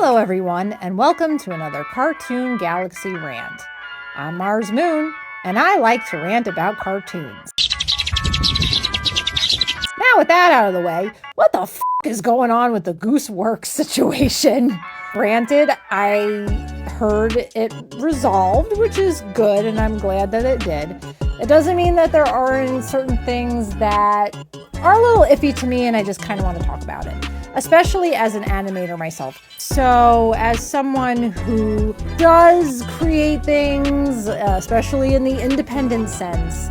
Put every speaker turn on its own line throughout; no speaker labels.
Hello everyone, and welcome to another Cartoon Galaxy rant. I'm Mars Moon, and I like to rant about cartoons. Now with that out of the way, what the f*** is going on with the Gooseworx situation? Granted, I heard it resolved, which is good, and I'm glad that it did. It doesn't mean that there aren't certain things that are a little iffy to me, and I just kind of want to talk about it, especially as an animator myself. So as someone who does create things, especially in the independent sense,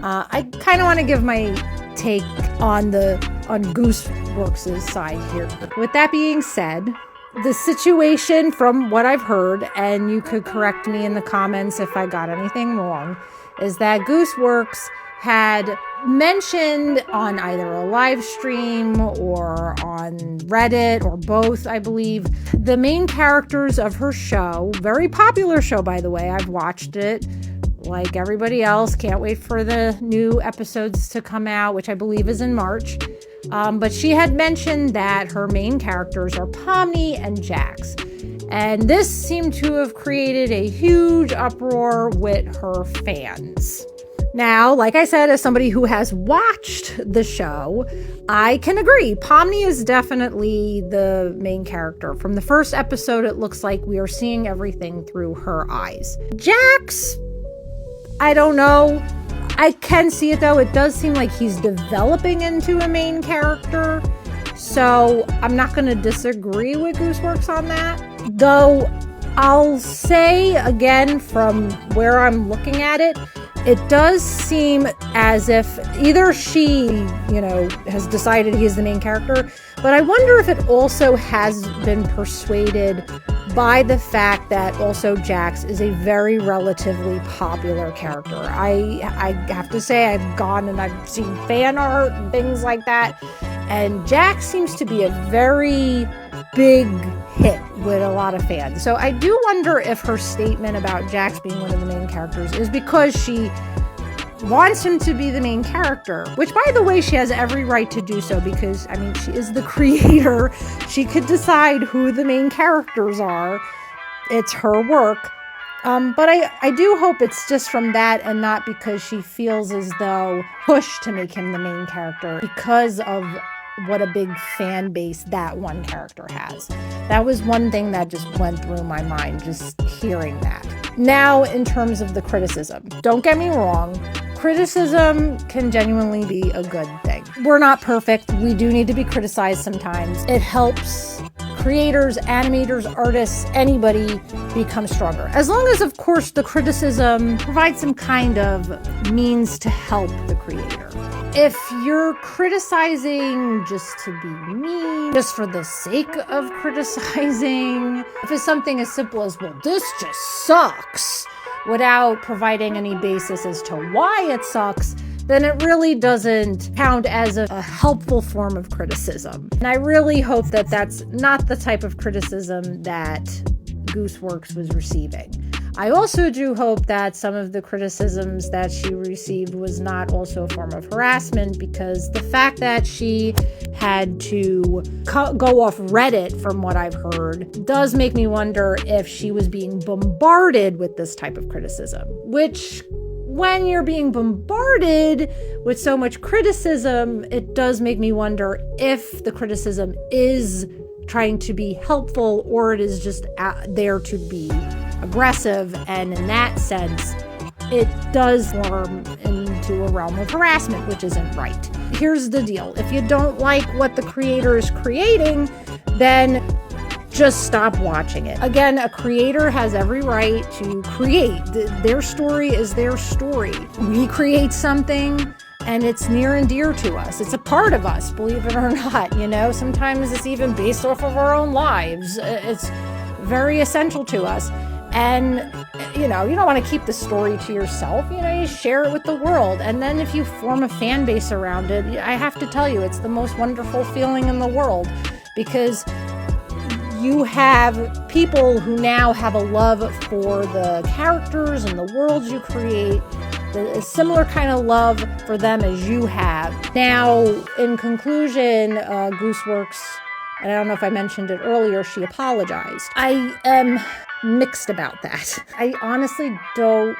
I kind of want to give my take on Gooseworx's side here. With that being said, the situation from what I've heard, and you could correct me in the comments if I got anything wrong, is that Gooseworx had mentioned on either a live stream or on Reddit or both, I believe, the main characters of her show, very popular show, by the way. I've watched it like everybody else. Can't wait for the new episodes to come out, which I believe is in March. But she had mentioned that her main characters are Pomni and Jax. And this seemed to have created a huge uproar with her fans. Now, like I said, as somebody who has watched the show, I can agree. Pomni is definitely the main character. From the first episode, it looks like we are seeing everything through her eyes. Jax, I don't know. I can see it though. It does seem like he's developing into a main character. So I'm not going to disagree with Gooseworx on that. Though I'll say again, from where I'm looking at it, it does seem as if either she, has decided he's the main character, but I wonder if it also has been persuaded by the fact that also Jax is a very relatively popular character. I have to say, I've gone and I've seen fan art and things like that, and Jax seems to be a very big hit with a lot of fans. So I do wonder if her statement about Jax being one of the main characters is because she wants him to be the main character, which, by the way, she has every right to do so because, she is the creator. She could decide who the main characters are. It's her work. But I do hope it's just from that and not because she feels as though pushed to make him the main character because of what a big fan base that one character has. That was one thing that just went through my mind, just hearing that. Now, in terms of the criticism, don't get me wrong, criticism can genuinely be a good thing. We're not perfect. We do need to be criticized sometimes. It helps creators, animators, artists, anybody become stronger. As long as, of course, the criticism provides some kind of means to help the creator. If you're criticizing just to be mean, just for the sake of criticizing, if it's something as simple as, well, this just sucks, without providing any basis as to why it sucks, then it really doesn't count as a helpful form of criticism. And I really hope that that's not the type of criticism that Gooseworx was receiving. I also do hope that some of the criticisms that she received was not also a form of harassment, because the fact that she had to go off Reddit, from what I've heard, does make me wonder if she was being bombarded with this type of criticism, which, when you're being bombarded with so much criticism, it does make me wonder if the criticism is trying to be helpful or it is just there to be aggressive, and in that sense, it does form into a realm of harassment, which isn't right. Here's the deal. If you don't like what the creator is creating, then just stop watching it. Again, a creator has every right to create. Their story is their story. We create something, and it's near and dear to us. It's a part of us, believe it or not. Sometimes it's even based off of our own lives. It's very essential to us. And, you don't want to keep the story to yourself. You share it with the world. And then if you form a fan base around it, I have to tell you, it's the most wonderful feeling in the world, because you have people who now have a love for the characters and the worlds you create, a similar kind of love for them as you have. Now, in conclusion, Gooseworx And I don't know if I mentioned it earlier, she apologized. I am mixed about that. I honestly don't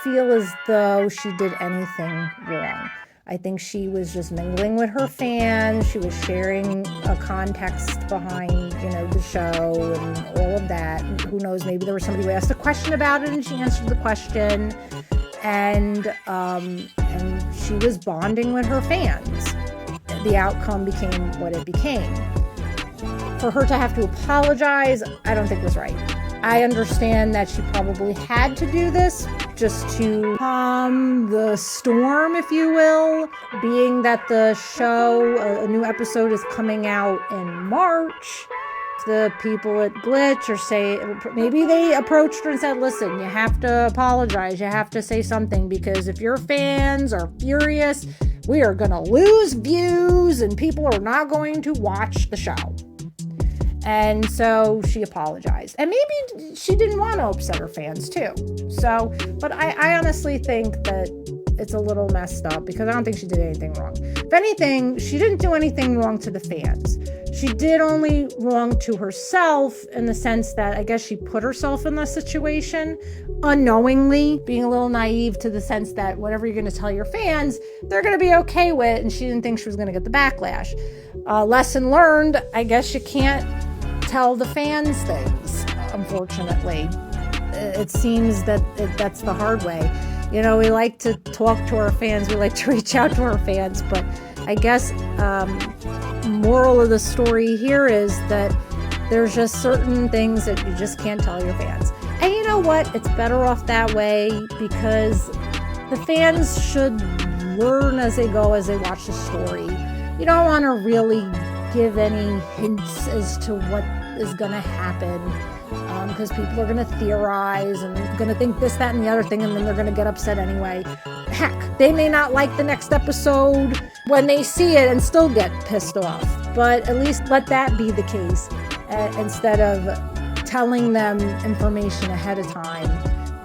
feel as though she did anything wrong. I think she was just mingling with her fans. She was sharing a context behind, the show and all of that. And who knows, maybe there was somebody who asked a question about it and she answered the question. And she was bonding with her fans. The outcome became what it became. For her to have to apologize, I don't think was right. I understand that she probably had to do this just to calm the storm, if you will, being that the show, a new episode is coming out in March. The people at Glitch maybe they approached her and said, listen, you have to apologize. You have to say something, because if your fans are furious, we are going to lose views and people are not going to watch the show. And so she apologized. And maybe she didn't want to upset her fans too. So, but I honestly think that it's a little messed up, because I don't think she did anything wrong. If anything, she didn't do anything wrong to the fans. She did only wrong to herself, in the sense that I guess she put herself in this situation unknowingly, being a little naive to the sense that whatever you're going to tell your fans, they're going to be okay with, and she didn't think she was going to get the backlash. Lesson learned, I guess you can't tell the fans things, unfortunately. It seems that that's the hard way. We like to talk to our fans, we like to reach out to our fans, but I guess moral of the story here is that there's just certain things that you just can't tell your fans. And you know what? It's better off that way, because the fans should learn as they go, as they watch the story. You don't want to really give any hints as to what is going to happen, because people are going to theorize and going to think this, that, and the other thing, and then they're going to get upset anyway. Heck, they may not like the next episode when they see it and still get pissed off, but at least let that be the case, instead of telling them information ahead of time.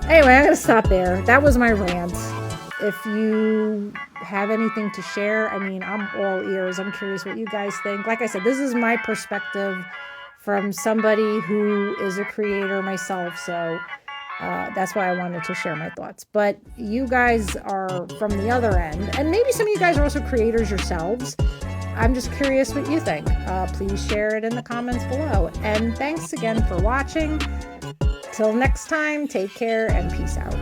Anyway, I'm going to stop there. That was my rant. If you have anything to share, I'm all ears. I'm curious what you guys think. Like I said, this is my perspective from somebody who is a creator myself, so that's why I wanted to share my thoughts. But you guys are from the other end, and maybe some of you guys are also creators yourselves. I'm just curious what you think. Please share it in the comments below. And thanks again for watching. Till next time, take care and peace out.